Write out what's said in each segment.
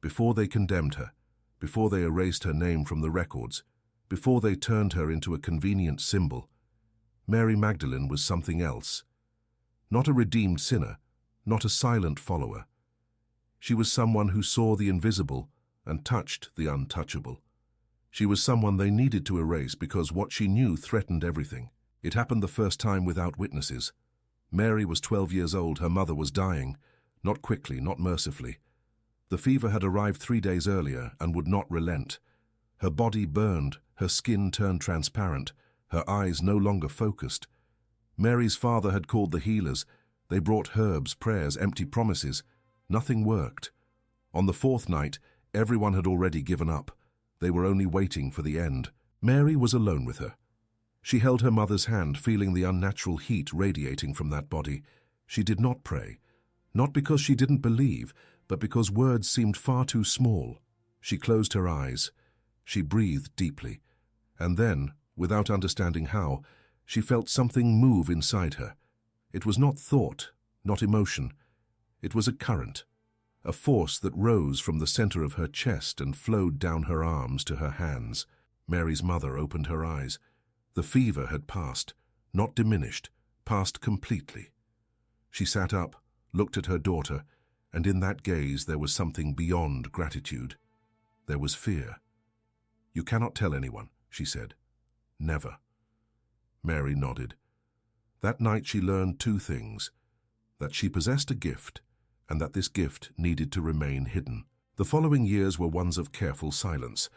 before they condemned her, before they erased her name from the records, before they turned her into a convenient symbol, Mary Magdalene was something else. Not a redeemed sinner, not a silent follower. She was someone who saw the invisible and touched the untouchable. She was someone they needed to erase because what she knew threatened everything. It happened the first time without witnesses. Mary was 12 years old, her mother was dying, not quickly, not mercifully. The fever had arrived 3 days earlier and would not relent. Her body burned, her skin turned transparent, her eyes no longer focused. Mary's father had called the healers. They brought herbs, prayers, empty promises. Nothing worked. On the 4th night, everyone had already given up. They were only waiting for the end. Mary was alone with her. She held her mother's hand, feeling the unnatural heat radiating from that body. She did not pray, not because she didn't believe, but because words seemed far too small. She closed her eyes. She breathed deeply. And then, without understanding how, she felt something move inside her. It was not thought, not emotion. It was a current, a force that rose from the center of her chest and flowed down her arms to her hands. Mary's mother opened her eyes. The fever had passed, not diminished, passed completely. She sat up, looked at her daughter, and in that gaze there was something beyond gratitude. There was fear. "You cannot tell anyone," she said. "Never." Mary nodded. That night she learned 2 things: that she possessed a gift, and that this gift needed to remain hidden. The following years were ones of careful silence.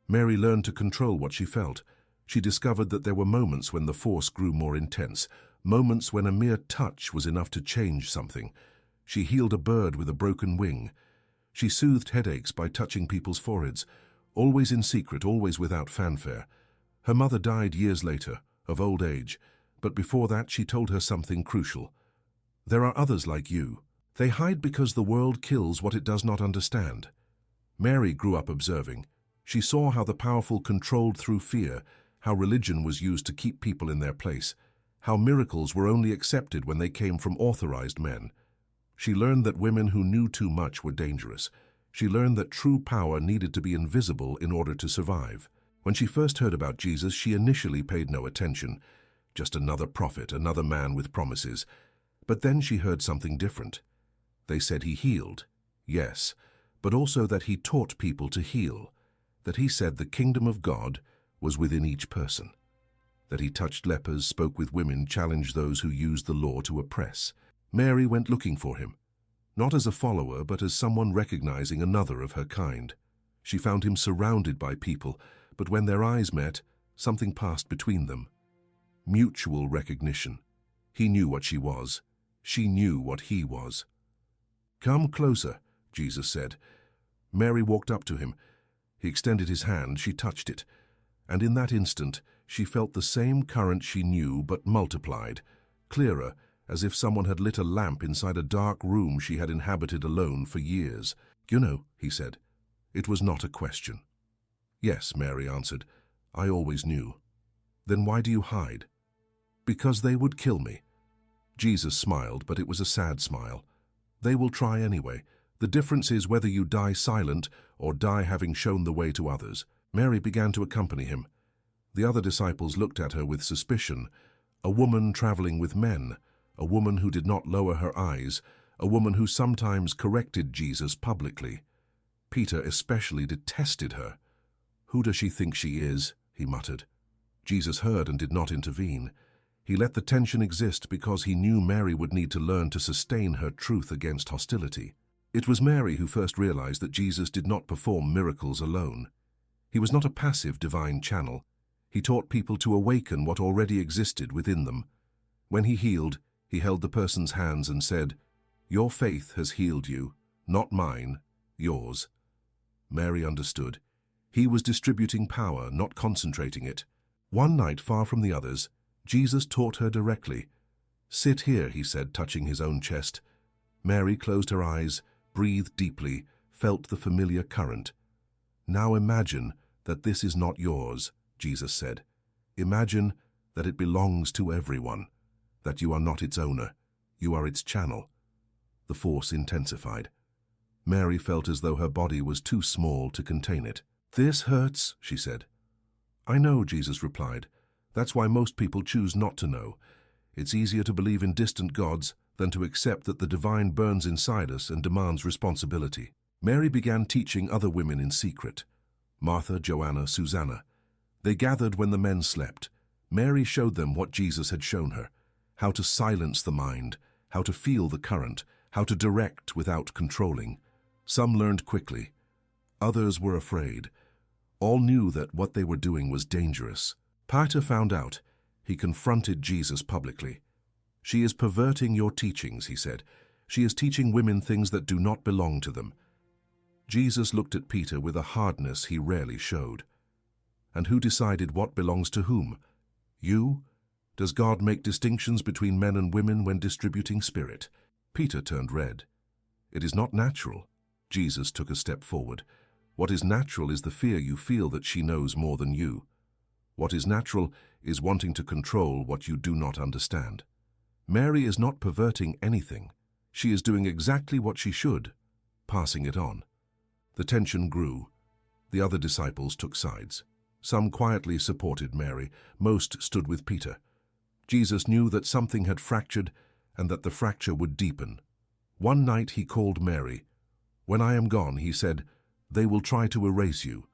Mary learned to control what she felt. She discovered that there were moments when the force grew more intense, moments when a mere touch was enough to change something. She healed a bird with a broken wing. She soothed headaches by touching people's foreheads, always in secret, always without fanfare. Her mother died years later, of old age, but before that she told her something crucial. There are others like you. They hide because the world kills what it does not understand. Mary grew up observing. She saw how the powerful controlled through fear, how religion was used to keep people in their place, how miracles were only accepted when they came from authorized men. She learned that women who knew too much were dangerous. She learned that true power needed to be invisible in order to survive. When she first heard about Jesus, she initially paid no attention. Just another prophet, another man with promises. But then she heard something different. They said he healed, yes, but also that he taught people to heal, that he said the kingdom of God was within each person, that he touched lepers, spoke with women, challenged those who used the law to oppress. Mary went looking for him, not as a follower, but as someone recognizing another of her kind. She found him surrounded by people, but when their eyes met, something passed between them. Mutual recognition. He knew what she was. She knew what he was. "Come closer," Jesus said. Mary walked up to him. He extended his hand. She touched it. And in that instant, she felt the same current she knew, but multiplied, clearer, as if someone had lit a lamp inside a dark room she had inhabited alone for years. "You know," he said. It was not a question. "Yes," Mary answered. "I always knew." "Then why do you hide?" "Because they would kill me." Jesus smiled, but it was a sad smile. "They will try anyway. The difference is whether you die silent or die having shown the way to others." Mary began to accompany him. The other disciples looked at her with suspicion. A woman traveling with men, a woman who did not lower her eyes, a woman who sometimes corrected Jesus publicly. Peter especially detested her. "Who does she think she is?" he muttered. Jesus heard and did not intervene. He let the tension exist because he knew Mary would need to learn to sustain her truth against hostility. It was Mary who first realized that Jesus did not perform miracles alone. He was not a passive divine channel. He taught people to awaken what already existed within them. When he healed, he held the person's hands and said, "Your faith has healed you, not mine, yours." Mary understood. He was distributing power, not concentrating it. One night, far from the others, Jesus taught her directly. "Sit here," he said, touching his own chest. Mary closed her eyes, breathed deeply, felt the familiar current. "Now imagine that this is not yours," Jesus said. "Imagine that it belongs to everyone, that you are not its owner, you are its channel." The force intensified. Mary felt as though her body was too small to contain it. "This hurts," she said. "I know," Jesus replied. "That's why most people choose not to know. It's easier to believe in distant gods than to accept that the divine burns inside us and demands responsibility." Mary began teaching other women in secret. Martha, Joanna, Susanna. They gathered when the men slept. Mary showed them what Jesus had shown her: how to silence the mind, how to feel the current, how to direct without controlling. Some learned quickly. Others were afraid. All knew that what they were doing was dangerous. Peter found out. He confronted Jesus publicly. "She is perverting your teachings," he said. "She is teaching women things that do not belong to them." Jesus looked at Peter with a hardness he rarely showed. "And who decided what belongs to whom? You? Does God make distinctions between men and women when distributing spirit?" Peter turned red. "It is not natural." Jesus took a step forward. "What is natural is the fear you feel that she knows more than you. What is natural is wanting to control what you do not understand. Mary is not perverting anything. She is doing exactly what she should, passing it on." The tension grew. The other disciples took sides. Some quietly supported Mary, most stood with Peter. Jesus knew that something had fractured and that the fracture would deepen. One night he called Mary. "When I am gone," he said, "they will try to erase you.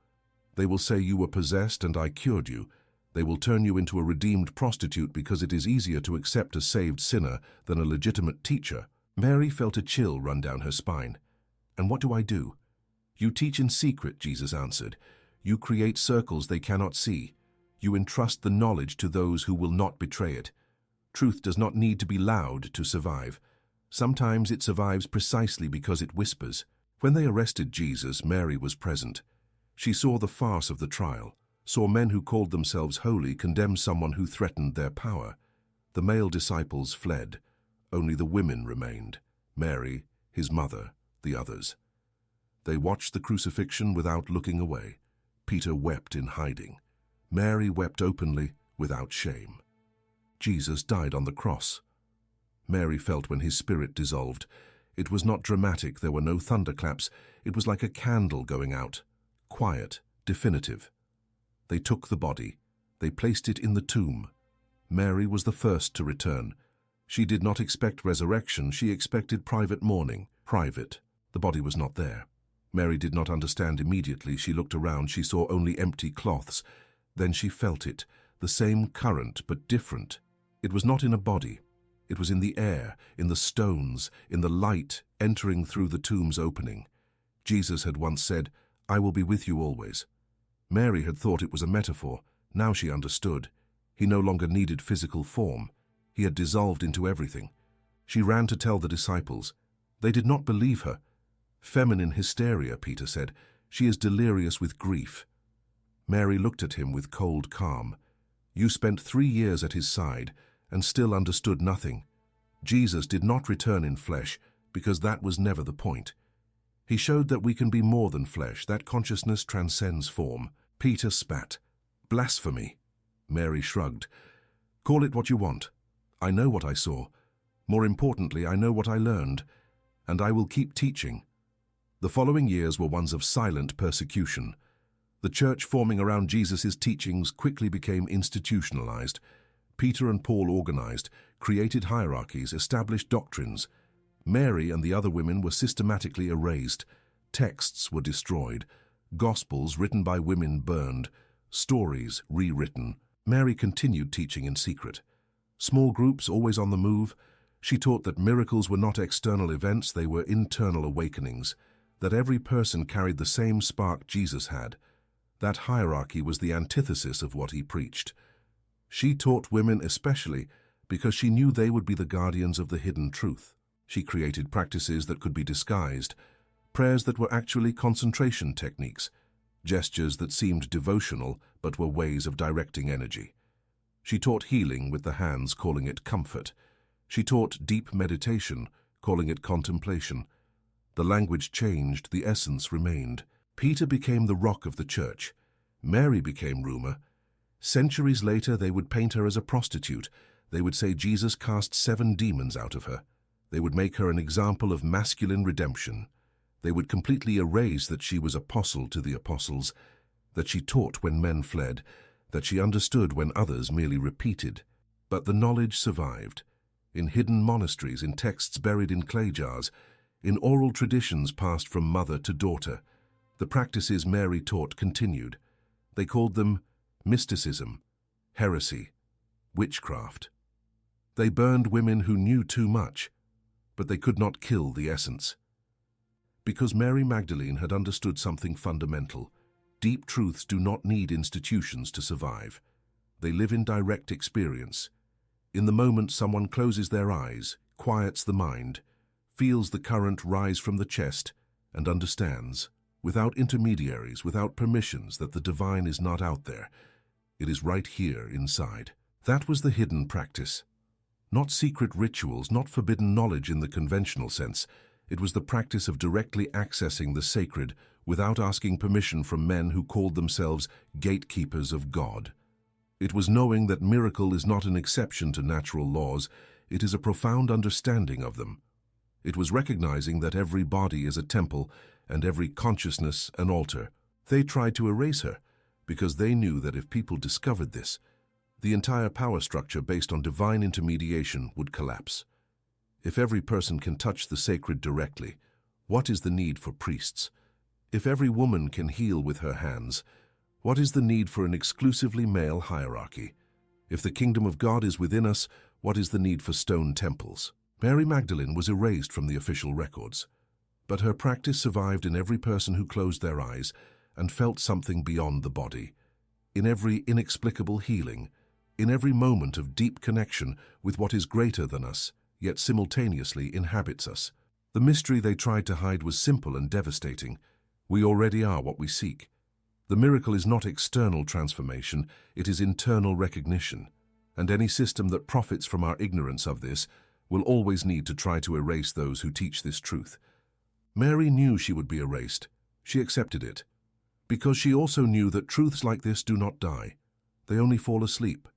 They will say you were possessed and I cured you. They will turn you into a redeemed prostitute because it is easier to accept a saved sinner than a legitimate teacher." Mary felt a chill run down her spine. "And what do I do?" "You teach in secret," Jesus answered. "You create circles they cannot see. You entrust the knowledge to those who will not betray it. Truth does not need to be loud to survive. Sometimes it survives precisely because it whispers." When they arrested Jesus, Mary was present. She saw the farce of the trial, saw men who called themselves holy condemn someone who threatened their power. The male disciples fled. Only the women remained: Mary, his mother, the others. They watched the crucifixion without looking away. Peter wept in hiding. Mary wept openly, without shame. Jesus died on the cross. Mary felt when his spirit dissolved. It was not dramatic, there were no thunderclaps. It was like a candle going out. Quiet, definitive. They took the body. They placed it in the tomb. Mary was the first to return. She did not expect resurrection, she expected private mourning. Private. The body was not there. Mary did not understand immediately. She looked around, she saw only empty cloths. Then she felt it, the same current, but different. It was not in a body. It was in the air, in the stones, in the light entering through the tomb's opening. Jesus had once said, "I will be with you always." Mary had thought it was a metaphor. Now she understood. He no longer needed physical form. He had dissolved into everything. She ran to tell the disciples. They did not believe her. "Feminine hysteria," Peter said. "She is delirious with grief." Mary looked at him with cold calm. "You spent 3 years at his side and still understood nothing." Jesus did not return in flesh because that was never the point. He showed that we can be more than flesh, that consciousness transcends form. Peter spat. "Blasphemy." Mary shrugged. "Call it what you want. I know what I saw. More importantly, I know what I learned, and I will keep teaching." The following years were ones of silent persecution. The church forming around Jesus' teachings quickly became institutionalized. Peter and Paul organized, created hierarchies, established doctrines. Mary and the other women were systematically erased. Texts were destroyed. Gospels written by women burned. Stories rewritten. Mary continued teaching in secret. Small groups always on the move. She taught that miracles were not external events, they were internal awakenings. That every person carried the same spark Jesus had. That hierarchy was the antithesis of what he preached. She taught women especially because she knew they would be the guardians of the hidden truth. She created practices that could be disguised, prayers that were actually concentration techniques, gestures that seemed devotional but were ways of directing energy. She taught healing with the hands, calling it comfort. She taught deep meditation, calling it contemplation. The language changed, the essence remained. Peter became the rock of the church. Mary became rumor. Centuries later, they would paint her as a prostitute. They would say Jesus cast 7 demons out of her. They would make her an example of masculine redemption. They would completely erase that she was apostle to the apostles, that she taught when men fled, that she understood when others merely repeated. But the knowledge survived, in hidden monasteries, in texts buried in clay jars, in oral traditions passed from mother to daughter. The practices Mary taught continued. They called them mysticism, heresy, witchcraft. They burned women who knew too much, but they could not kill the essence. Because Mary Magdalene had understood something fundamental. Deep truths do not need institutions to survive. They live in direct experience. In the moment someone closes their eyes, quiets the mind, feels the current rise from the chest, and understands, without intermediaries, without permissions, that the divine is not out there. It is right here inside. That was the hidden practice. Not secret rituals, not forbidden knowledge in the conventional sense. It was the practice of directly accessing the sacred without asking permission from men who called themselves gatekeepers of God. It was knowing that miracle is not an exception to natural laws, it is a profound understanding of them. It was recognizing that every body is a temple and every consciousness an altar. They tried to erase her because they knew that if people discovered this, the entire power structure based on divine intermediation would collapse. If every person can touch the sacred directly, what is the need for priests? If every woman can heal with her hands, what is the need for an exclusively male hierarchy? If the kingdom of God is within us, what is the need for stone temples? Mary Magdalene was erased from the official records, but her practice survived in every person who closed their eyes and felt something beyond the body, in every inexplicable healing, in every moment of deep connection with what is greater than us, yet simultaneously inhabits us. The mystery they tried to hide was simple and devastating. We already are what we seek. The miracle is not external transformation, it is internal recognition. And any system that profits from our ignorance of this will always need to try to erase those who teach this truth. Mary knew she would be erased. She accepted it. Because she also knew that truths like this do not die. They only fall asleep.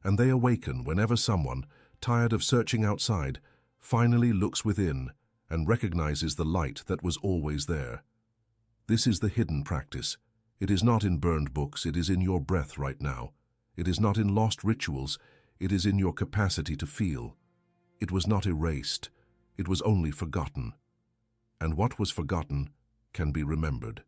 And they awaken whenever someone, tired of searching outside, finally looks within and recognizes the light that was always there. This is the hidden practice. It is not in burned books, it is in your breath right now. It is not in lost rituals, it is in your capacity to feel. It was not erased, it was only forgotten. And what was forgotten can be remembered.